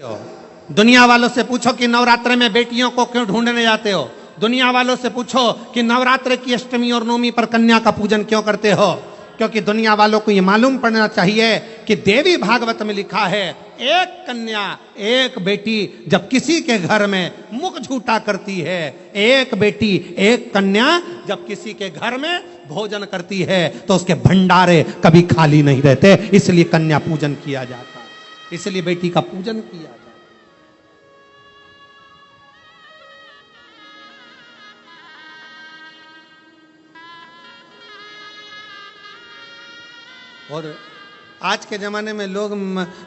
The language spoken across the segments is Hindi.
हो। दुनिया वालों से पूछो कि नवरात्र में बेटियों को क्यों ढूंढने जाते हो। दुनिया वालों से पूछो कि नवरात्र की अष्टमी और नवमी पर कन्या का पूजन क्यों करते हो। क्योंकि दुनिया वालों को यह मालूम पड़ना चाहिए कि देवी भागवत में लिखा है, एक कन्या एक बेटी जब किसी के घर में मुख झूठा करती है, एक बेटी एक कन्या जब किसी के घर में भोजन करती है तो उसके भंडारे कभी खाली नहीं रहते। इसलिए कन्या पूजन किया जाता है, इसलिए बेटी का पूजन किया जाता है। और आज के जमाने में लोग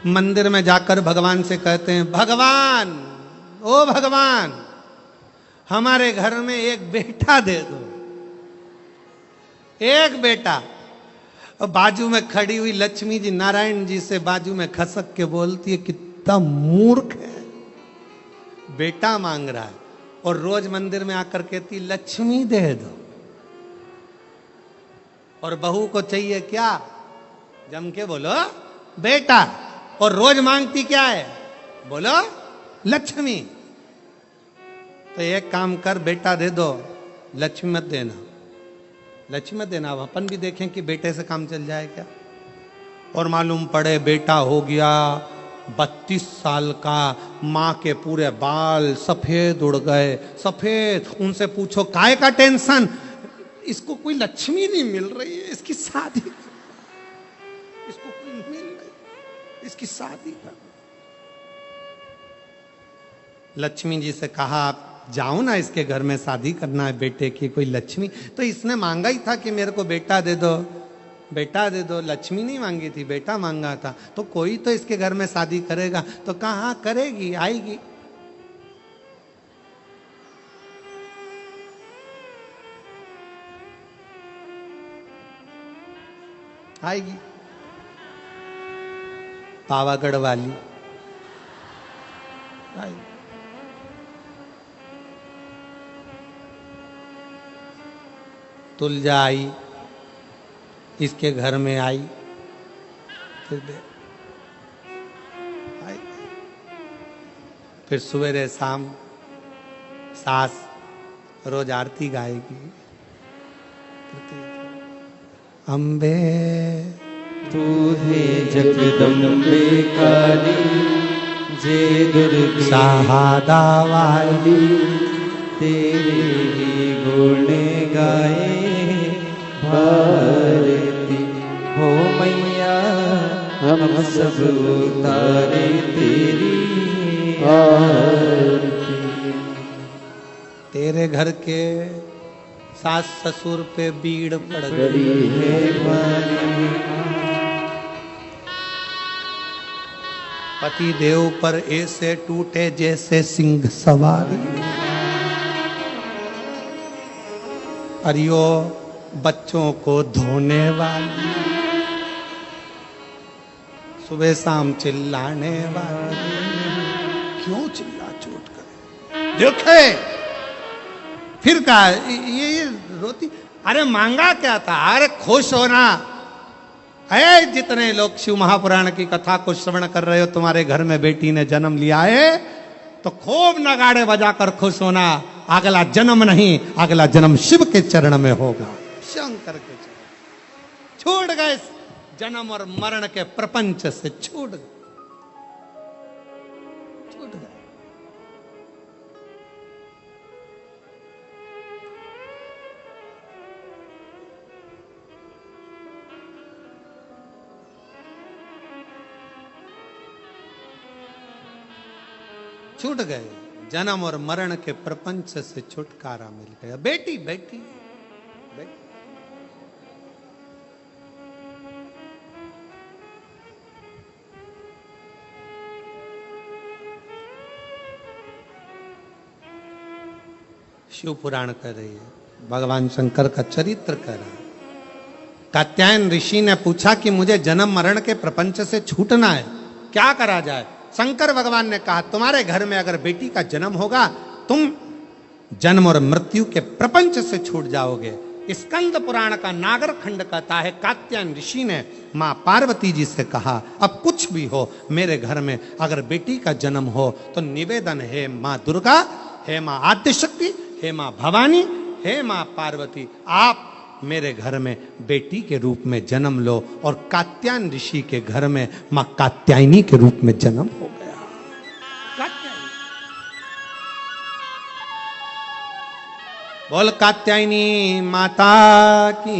मंदिर में जाकर भगवान से कहते हैं, भगवान ओ भगवान हमारे घर में एक बेटा दे दो, एक बेटा। और बाजू में खड़ी हुई लक्ष्मी जी नारायण जी से बाजू में खसक के बोलती है, कितना मूर्ख है, बेटा मांग रहा है। और रोज मंदिर में आकर कहती लक्ष्मी दे दो। और बहू को चाहिए क्या, जम के बोलो बेटा। और रोज मांगती क्या है, बोलो लक्ष्मी। तो एक काम कर, बेटा दे दो, लक्ष्मी मत देना, लक्ष्मी मत देना। अब अपन भी देखें कि बेटे से काम चल जाए क्या। और मालूम पड़े बेटा हो गया 32 साल का, माँ के पूरे बाल सफेद उड़ गए, सफेद। उनसे पूछो काय का टेंशन, इसको कोई लक्ष्मी नहीं मिल रही है, इसकी शादी, इसको कोई मिल रही, इसकी शादी कर। लक्ष्मी जी से कहा, आप जाओ ना, इसके घर में शादी करना है बेटे की। कोई लक्ष्मी, तो इसने मांगा ही था कि मेरे को बेटा दे दो, बेटा दे दो। लक्ष्मी नहीं मांगी थी, बेटा मांगा था। तो कोई तो इसके घर में शादी करेगा। तो कहाँ करेगी, आएगी। आएगी पावागढ़ वाली आएगी। तुलजा आई, इसके घर में आई, फिर सवेरे शाम सास रोज आरती गाएगी। अम्बे तू है जगदम्बे काली, जे दुर्गे सहादा वाली, तेरे ही गुण गाए भारती। हो मैया हम सब उतारे तेरी आरती। तेरे घर के सास ससुर पे बीड़ पड़ गई बड़ी है भारी, पति देव पर ऐसे टूटे जैसे सिंह सवारी। अरियो बच्चों को धोने वाली, सुबह शाम चिल्लाने वाली। क्यों चिल्ला चोट करे, देखे फिर कहा ये रोती। अरे मांगा क्या था, अरे खुश होना है। जितने लोग शिव महापुराण की कथा को श्रवण कर रहे हो, तुम्हारे घर में बेटी ने जन्म लिया है तो खूब नगाड़े बजाकर खुश होना। अगला जन्म नहीं, अगला जन्म शिव के चरण में होगा, शंकर के चरण। छोड़ गए जन्म और मरण के प्रपंच से, छूट गए। छूट गए, जन्म और मरण के प्रपंच से छुटकारा मिल गया। बेटी बेटी बेटी। शिव पुराण कर रही है, भगवान शंकर का चरित्र कर रहा है। कात्यायन ऋषि ने पूछा कि मुझे जन्म मरण के प्रपंच से छूटना है, क्या करा जाए। शंकर भगवान ने कहा, तुम्हारे घर में अगर बेटी का जन्म होगा, तुम जन्म और मृत्यु के प्रपंच से छूट जाओगे। स्कंद पुराण का नागर खंड कहता है, कात्यायन ऋषि ने मां पार्वती जी से कहा, अब कुछ भी हो मेरे घर में अगर बेटी का जन्म हो तो निवेदन है मां दुर्गा, हे मां आद्यशक्ति, हे मां भवानी, हे मां पार्वती, आप मेरे घर में बेटी के रूप में जन्म लो। और कात्यायन ऋषि के घर में मां कात्यायनी के रूप में जन्म हो गया। कात्यायनी, बोल कात्यायनी माता की।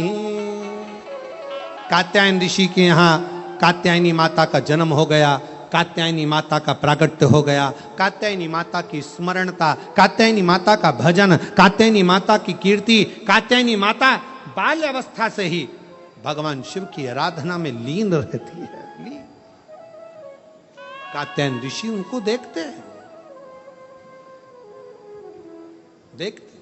कात्यायन ऋषि के यहां कात्यायनी माता का जन्म हो गया, कात्यायनी माता का प्रागट्य हो गया, कात्यायनी माता की स्मरणता, कात्यायनी माता का भजन, कात्यायनी माता की कीर्ति। कात्यायनी माता बाल्य अवस्था से ही भगवान शिव की आराधना में लीन रहती है। कात्यायन ऋषि उनको देखते हैं, देखते